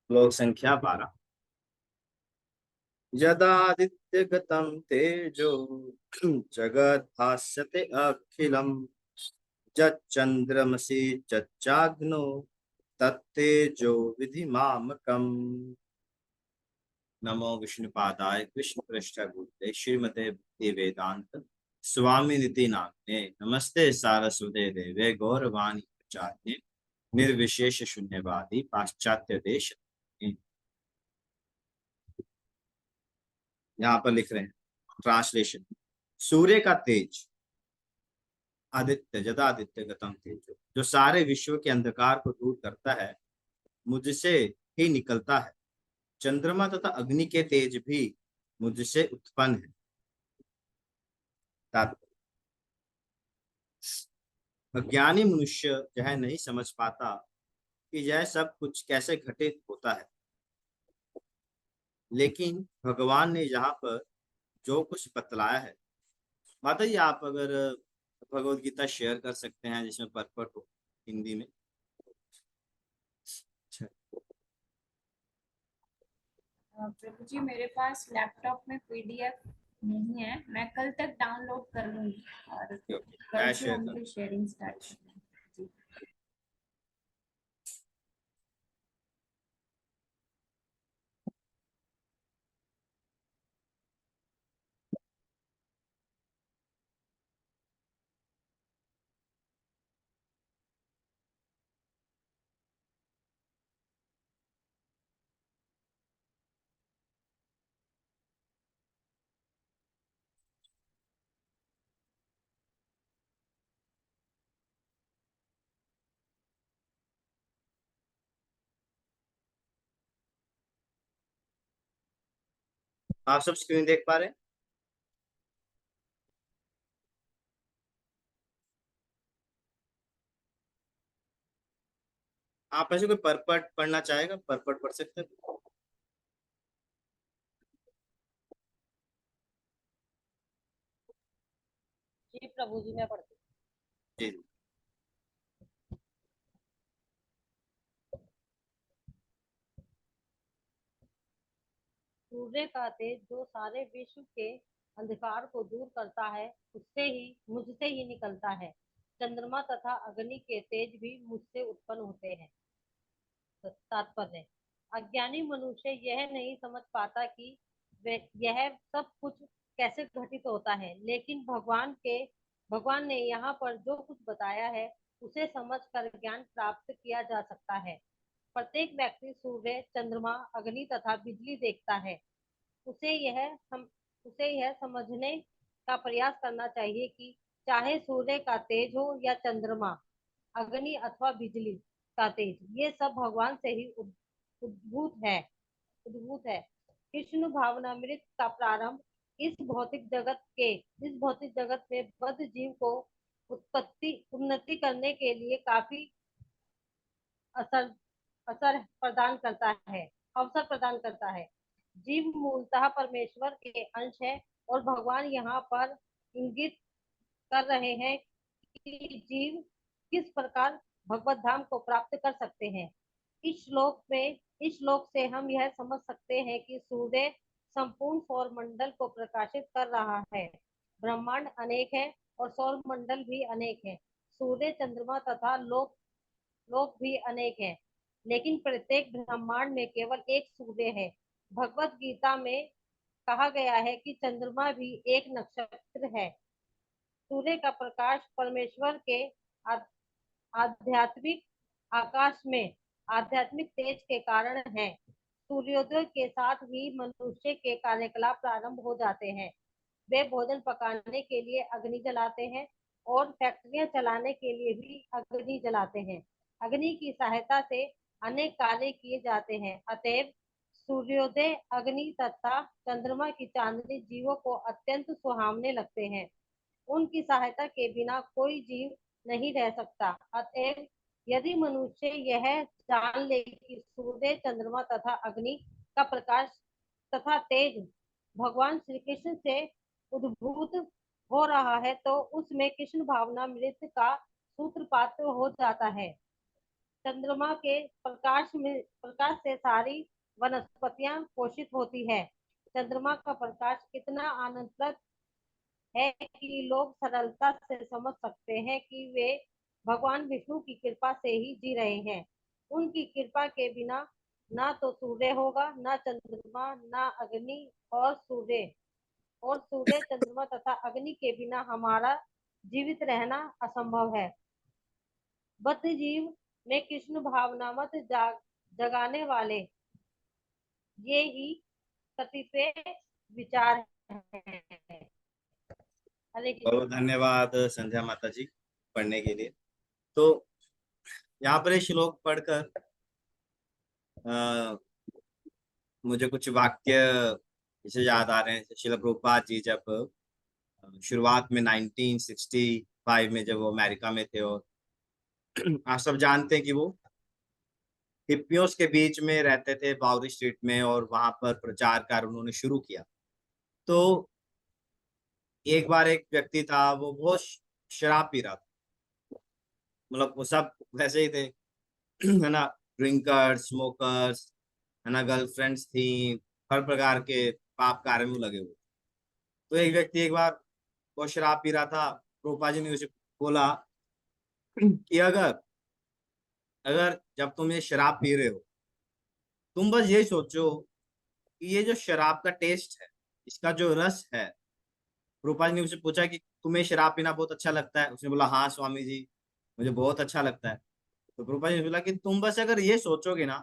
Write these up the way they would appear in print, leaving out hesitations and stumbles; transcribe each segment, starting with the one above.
श्लोक संख्या 12। यदादित्यगतं तेजो जगत् भास्यते अखिलम् यच्चन्द्रमसि यच्चाग्नो तत्तेजो विधिमामकम्। नमो विष्णुपादाय कृष्ण पृष्ठ भूते श्रीमते भक्ति वेदांत स्वामी निति नामिने नमस्ते सारस्वते देवे गौरवाणी प्रचारिणे निर्विशेष शून्यवादी पाश्चात्य देश। यहाँ पर लिख रहे हैं ट्रांसलेशन। सूर्य का तेज आदित्य जदादित्य गतम तेज जो सारे विश्व के अंधकार को दूर करता है मुझसे ही निकलता है। चंद्रमा तथा अग्नि के तेज भी मुझसे उत्पन्न है। तात्पर्य, अज्ञानी मनुष्य यह नहीं समझ पाता कि यह सब कुछ कैसे घटित होता है, लेकिन भगवान ने यहाँ पर जो कुछ बतलाया है। माता जी आप अगर भगवत गीता शेयर कर सकते हैं जिसमें परपट हो हिंदी में। अच्छा। प्रभु जी मेरे पास लैपटॉप में पीडीएफ नहीं है, मैं कल तक डाउनलोड कर लूंगी और कल मैं से शेयर उनकी करूँ। शेयरिंग स्टार्ट जी। आप सब स्क्रीन देख पा रहे हैं? आप ऐसे कोई परपट पढ़ना चाहेगा? परपट पढ़ सकते हैं। जी प्रभु जी मैं पढ़ती जी। हूँ। सूर्य का तेज जो सारे विश्व के अंधकार को दूर करता है मुझसे ही निकलता है। चंद्रमा तथा अग्नि के तेज भी मुझसे उत्पन्न होते हैं। तात्पर्य, अज्ञानी मनुष्य यह नहीं समझ पाता कि यह सब कुछ कैसे घटित होता है, लेकिन भगवान ने यहाँ पर जो कुछ बताया है उसे समझ कर ज्ञान प्राप्त किया जा सकता है। प्रत्येक व्यक्ति सूर्य, चंद्रमा, अग्नि तथा बिजली देखता है। उसे यह सम, उसे यह समझने का प्रयास करना चाहिए कि चाहे सूर्य का तेज हो या चंद्रमा, अग्नि अथवा बिजली का तेज, ये सब भगवान से ही उद्भूत है उद्भूत है। कृष्ण भावनामृत का प्रारंभ इस भौतिक जगत में बद्ध जीव को उत्पत्ति उन्नति करने के लिए काफी असर असर प्रदान करता है अवसर प्रदान करता है। जीव मूलतः परमेश्वर के अंश है और भगवान यहाँ पर इंगित कर रहे हैं कि जीव किस प्रकार भगवत धाम को प्राप्त कर सकते हैं। इस श्लोक से हम यह समझ सकते हैं कि सूर्य संपूर्ण सौर मंडल को प्रकाशित कर रहा है। ब्रह्मांड अनेक है और सौर मंडल भी अनेक है। सूर्य, चंद्रमा तथा लोक भी अनेक हैं, लेकिन प्रत्येक ब्रह्मांड में केवल एक सूर्य है। भगवत गीता में कहा गया है कि चंद्रमा भी एक नक्षत्र है। सूर्य का प्रकाश परमेश्वर के आध्यात्मिक आकाश में आध्यात्मिक तेज के कारण है। सूर्योदय के साथ ही मनुष्य के कार्यकलाप प्रारंभ हो जाते हैं। वे भोजन पकाने के लिए अग्नि जलाते हैं और फैक्ट्रियां चलाने के लिए भी अग्नि जलाते हैं। अग्नि की सहायता से अनेक कार्य किए जाते हैं। अतएव सूर्योदय, अग्नि तथा चंद्रमा की चांदनी जीवों को अत्यंत सुहावने लगते हैं। उनकी सहायता के बिना कोई जीव नहीं रह सकता। अतएव यदि मनुष्य यह जान ले कि सूर्य, चंद्रमा तथा अग्नि का प्रकाश तथा तेज भगवान श्री कृष्ण से उद्भूत हो रहा है, तो उसमें कृष्ण भावनामृत का सूत्रपात हो जाता है। चंद्रमा के प्रकाश से सारी वनस्पतियां पोषित होती है। चंद्रमा का प्रकाश कितना आनंदप्रद है कि लोग सरलता से समझ सकते हैं कि वे भगवान विष्णु की कृपा से ही जी रहे हैं। उनकी कृपा के बिना ना तो सूर्य होगा, ना चंद्रमा, ना अग्नि और सूर्य चंद्रमा तथा अग्नि के बिना हमारा जीवित रहना असंभव है। बद्ध जीव में कृष्ण भावनामत जगाने वाले ये ही कतिपय विचार हैं। हरे कृष्ण। बहुत धन्यवाद संध्या माता जी पढ़ने के लिए। तो यहाँ पर ये श्लोक पढ़कर अ, मुझे कुछ वाक्य इसे याद आ रहे हैं। श्रील प्रभुपाद जी जब शुरुआत में 1965 में जब वो अमेरिका में थे, और आप सब जानते हैं कि वो हिप्पियों के बीच में रहते थे बाउरी स्ट्रीट में, और वहां पर प्रचार कार्य उन्होंने शुरू किया। तो एक बार एक व्यक्ति था, वो बहुत शराब पी रहा था। मतलब वो सब वैसे ही थे है ना, ड्रिंकर्स, स्मोकर्स, है ना, गर्लफ्रेंड्स थी, हर प्रकार के पाप कार्य में लगे हुए। तो एक व्यक्ति एक बार वो शराब पी रहा था। रूपा जी ने उसे बोला कि अगर अगर जब तुम ये शराब पी रहे हो, तुम बस ये सोचो कि ये जो शराब का टेस्ट है, इसका जो रस है। रूपा जी ने उसे पूछा कि तुम्हें शराब पीना बहुत अच्छा लगता है? उसने बोला हाँ स्वामी जी, मुझे बहुत अच्छा लगता है। तो रूपा जी ने बोला कि तुम बस अगर ये सोचोगे ना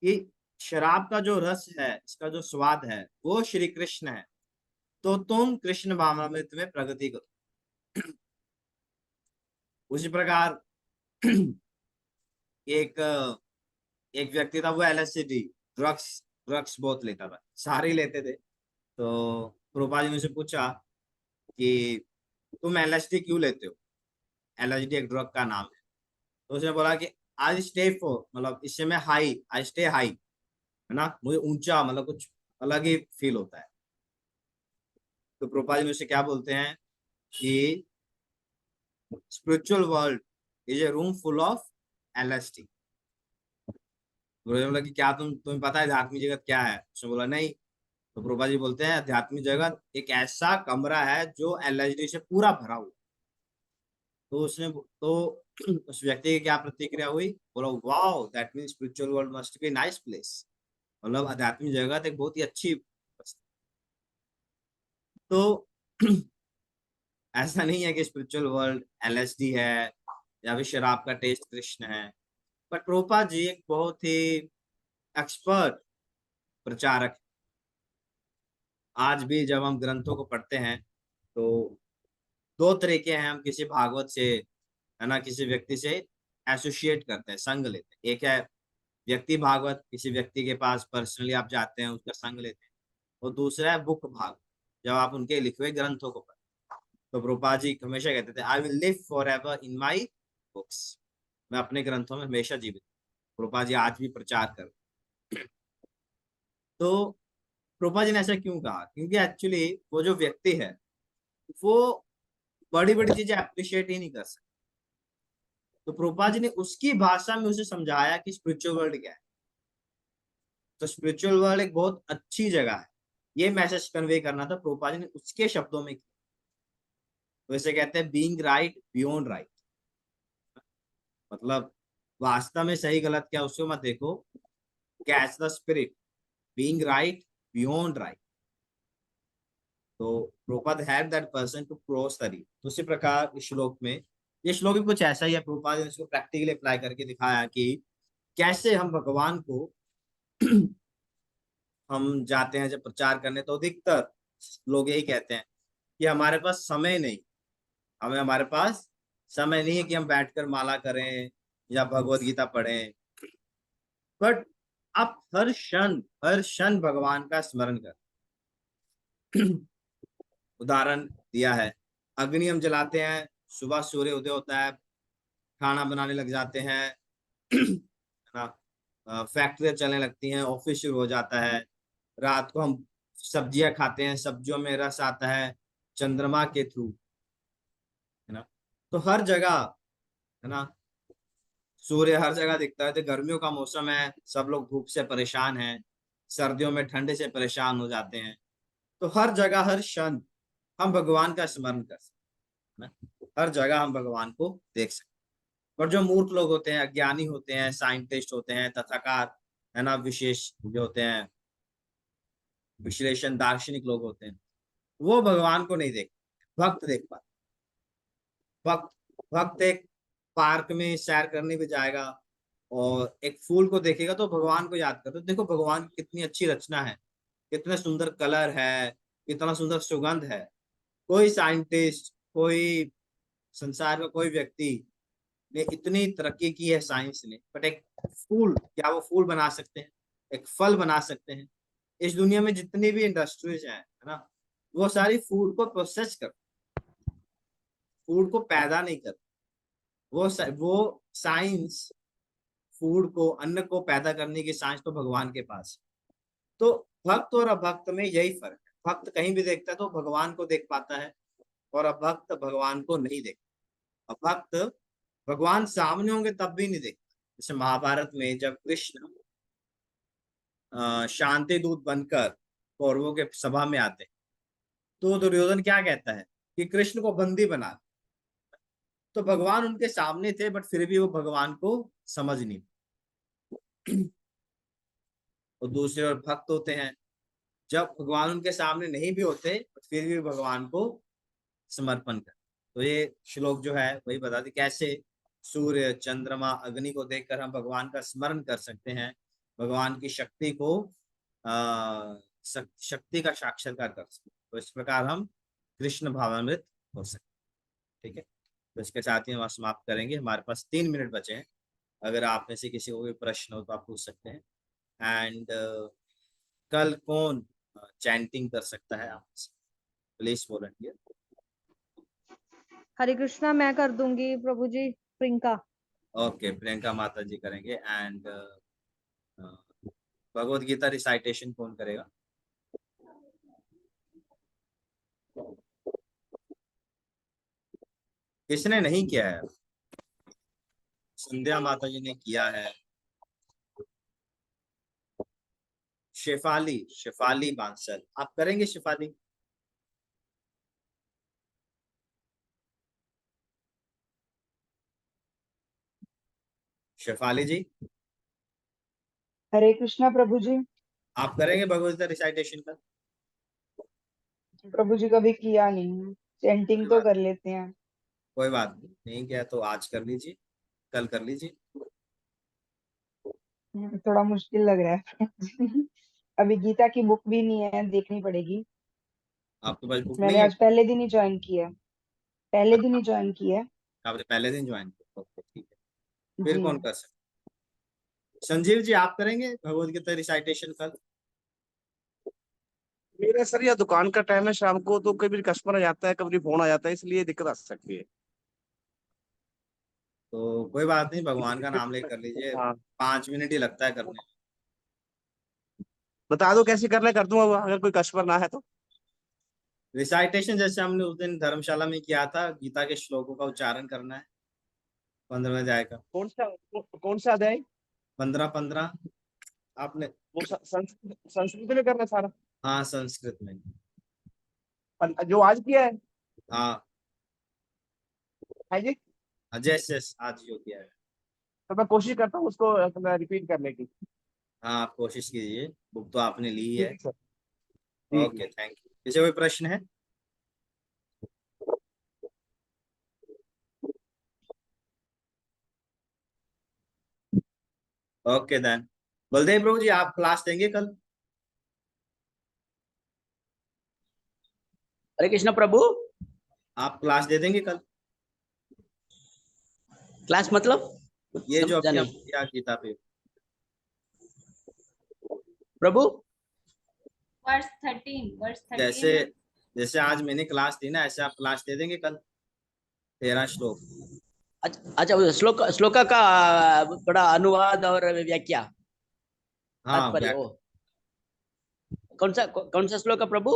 कि शराब का जो रस है, इसका जो स्वाद है, वो श्री कृष्ण है, तो तुम कृष्ण भावनामृत में प्रगति करो। उसी प्रकार एक एक व्यक्ति था, वो एलएसडी, ड्रग्स ड्रग्स बहुत लेता था, सारे ही लेते थे। तो प्रभुपाद जी ने उसे पूछा कि तुम एलएसडी क्यों लेते हो? एलएसडी एक ड्रग का नाम है। तो उसने बोला कि आज स्टे फॉर, मतलब इससे मैं हाई, आई स्टे हाई, है ना, मुझे ऊंचा, मतलब कुछ अलग ही फील होता है। तो प्रभुपाद जी ने उसे क्या बोलते हैं कि spiritual world is a room full of LSD. बोला कि क्या तुम्हें पता है आध्यात्मिक जगत क्या है? उसने बोला नहीं। तो प्रभुपाद जी बोलते हैं आध्यात्मिक जगत एक ऐसा कमरा है जो एलएसडी से पूरा भरा हुआ। तो उस व्यक्ति की क्या प्रतिक्रिया हुई? बोला wow, that means spiritual world must be nice place. मतलब आध्यात्मिक जगत एक बहुत ही अच्छी। तो ऐसा नहीं है कि स्पिरिचुअल वर्ल्ड एलएसडी है या फिर शराब का टेस्ट कृष्ण है। पर प्रोपा जी एक बहुत ही एक्सपर्ट प्रचारक। आज भी जब हम ग्रंथों को पढ़ते हैं, तो दो तरीके हैं, हम किसी भागवत से, है ना, किसी व्यक्ति से एसोसिएट करते हैं, संग लेते हैं। एक है व्यक्ति भागवत, किसी व्यक्ति के पास पर्सनली आप जाते हैं, उसका संग लेते हैं। और दूसरा है बुक भागवत, जब आप उनके लिखे हुए ग्रंथों को पढ़ते हैं। तो प्रभुपाद जी हमेशा कहते थे I will live for ever in my books. मैं अपने ग्रंथों में हमेशा जीवित। प्रभुपाद जी आज भी प्रचार कर। तो प्रभुपाद जी ने ऐसा क्यों कहा? क्योंकि एक्चुअली वो जो व्यक्ति है, वो बड़ी बड़ी चीजें अप्रिशिएट ही नहीं कर सकता। तो प्रभुपाद जी ने उसकी भाषा में उसे समझाया कि स्पिरिचुअल वर्ल्ड क्या है। तो स्पिरिचुअल वर्ल्ड एक बहुत अच्छी जगह है, ये मैसेज कन्वे करना था। प्रभुपाद जी ने उसके शब्दों में किया। तो इसे कहते हैं बीइंग राइट बियॉन्ड राइट। मतलब वास्तव में सही गलत क्या, उसको मत देखो, catch the spirit, being right beyond right. तो Prabhupada had that person to cross the road. तो उसी प्रकार इस श्लोक में, ये श्लोक भी कुछ ऐसा ही है। प्रभुपाद ने इसको प्रैक्टिकली अप्लाई करके दिखाया कि कैसे हम भगवान को हम जाते हैं जब प्रचार करने, तो अधिकतर लोग यही कहते हैं कि हमारे पास समय नहीं, हमारे पास समय नहीं है कि हम बैठकर माला करें या भगवत गीता पढ़ें। बट आप हर क्षण भगवान का स्मरण कर। उदाहरण दिया है, अग्नि हम जलाते हैं, सुबह सूर्य उदय होता है, खाना बनाने लग जाते हैं, है ना, फैक्ट्रियां चलने लगती हैं, ऑफिस शुरू हो जाता है, रात को हम सब्जियां खाते हैं, सब्जियों में रस आता है चंद्रमा के थ्रू, है ना। तो हर जगह, है ना, सूर्य हर जगह दिखता है। तो गर्मियों का मौसम है, सब लोग धूप से परेशान हैं, सर्दियों में ठंडे से परेशान हो जाते हैं। तो हर जगह हर क्षण हम भगवान का स्मरण कर सकते हैं ना? हर जगह हम भगवान को देख सकते हैं। पर जो मूर्ख लोग होते हैं, अज्ञानी होते हैं, साइंटिस्ट होते हैं, तथाकार है ना, विशेष जो होते हैं, विश्लेषण दार्शनिक लोग होते हैं, वो भगवान को नहीं देख, भक्त देख पाते। भक्त भक्त एक पार्क में सैर करने भी जाएगा और एक फूल को देखेगा तो भगवान को याद करता है। देखो भगवान की कितनी अच्छी रचना है, कितने सुंदर कलर है, कितना सुंदर सुगंध है। कोई साइंटिस्ट, कोई संसार का कोई व्यक्ति ने इतनी तरक्की की है साइंस ने, बट एक फूल, क्या वो फूल बना सकते हैं? एक फल बना सकते हैं? इस दुनिया में जितनी भी इंडस्ट्रीज हैं, है ना, वो सारी फूड को प्रोसेस कर, फूड को पैदा नहीं कर, वो साइंस, फूड को, अन्न को पैदा करने की साइंस तो भगवान के पास है। तो भक्त और अभक्त में यही फर्क है। भक्त कहीं भी देखता है तो भगवान को देख पाता है, और अभक्त भगवान को नहीं देखता। अभक्त भगवान सामने होंगे तब भी नहीं देखता। जैसे महाभारत में जब कृष्ण शांति दूत बनकर कौरवों के सभा में आते, तो दुर्योधन क्या कहता है कि कृष्ण को बंदी बना। तो भगवान उनके सामने थे, बट फिर भी वो भगवान को समझ नहीं। और दूसरे ओर भक्त होते हैं, जब भगवान उनके सामने नहीं भी होते फिर भी भगवान को समर्पण कर। तो ये श्लोक जो है वही बताते कैसे सूर्य, चंद्रमा, अग्नि को देखकर हम भगवान का स्मरण कर सकते हैं, भगवान की शक्ति को शक्ति का साक्षात्कार कर सकते हैं। तो इस प्रकार हम कृष्ण भावामृत हो सकते हैं। ठीक है, तो इसके साथ ही हम समाप्त करेंगे। हमारे पास 3 मिनट बचे हैं। अगर आप में से किसी को भी प्रश्न हो तो आप पूछ सकते हैं। एंड कल कौन चैंटिंग कर सकता है? आप प्लीज वॉलंटियर। हरे कृष्णा मैं कर दूंगी प्रभु जी। प्रियंका। ओके, प्रियंका माता जी करेंगे। एंड भगवत गीता रिसाइटेशन कौन करेगा? किसने नहीं किया है? संध्या माता जी ने किया है। शेफाली, शेफाली बांसल, आप करेंगे शेफाली? शेफाली जी, हरे कृष्णा प्रभु जी। आप करेंगे भगवत गीता रिसाइटेशन का? प्रभु जी कभी किया नहीं है, चैंटिंग तो कर लेते हैं। कोई बात नहीं किया तो आज कर लीजिए, कल कर लीजिए। थोड़ा मुश्किल लग रहा है। अभी गीता की बुक भी नहीं है, देखनी पड़ेगी। आपके पास बुक नहीं मैंने है? आज पहले दिन ही ज्वाइन किया है। पहले दिन ही ज्वाइन किया है। आपने पहले दिन ज्वाइन किया? ओके, ठीक है। फिर जी। कौन कर सकता? संजीव जी, आप करेंगे भगवत गीता रिसाइटेशन कल? मेरा सर यह दुकान का टाइम है शाम को, तो कभी कस्टमर आ जाता है, कभी फोन आ जाता है, इसलिए दिक्कत आ सकती है। तो कोई बात नहीं, भगवान का नाम लेकर कर लीजिए। हाँ, 5 मिनट ही लगता है करने में। बता दो कैसे करना है, कर दूंगा अगर कोई कस्टमर ना है तो। रिसाइटेशन जैसे हमने उस दिन धर्मशाला में किया था, गीता के श्लोकों का उच्चारण करना है 15 अध्याय का। कौन सा अध्याय? 15 आपने? वो संस्कृत में करना है सारा? हाँ, संस्कृत में। जो आज किया है? हाँ, है जी। अजय से आज जो किया है। तो मैं कोशिश करता हूँ उसको रिपीट करने की। हाँ, आप कोशिश कीजिए, बुक तो आपने ली है। ठीक सर। ठीक ओके, है। Thank you. किसी कोई प्रश्न है? ओके देन, बलदेव प्रभु जी आप क्लास देंगे कल? हरे कृष्ण प्रभु। आप क्लास दे देंगे कल? क्लास मतलब ये जो समझा अभी नहीं आपने किया गीता पे। प्रभु। वर्ष 13 जैसे में जैसे आज मैंने क्लास दी ना, ऐसे आप क्लास दे देंगे कल? 13 श्लोक। अच्छा श्लोक श्लोका का बड़ा अनुवाद और व्याख्या हाँ, तात्पर्य वो कौन सा श्लोक है प्रभु?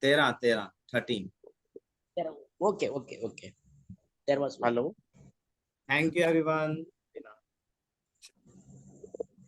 13 13। ओके ओके ओके 13वां श्लोक। हेलो। Thank you everyone.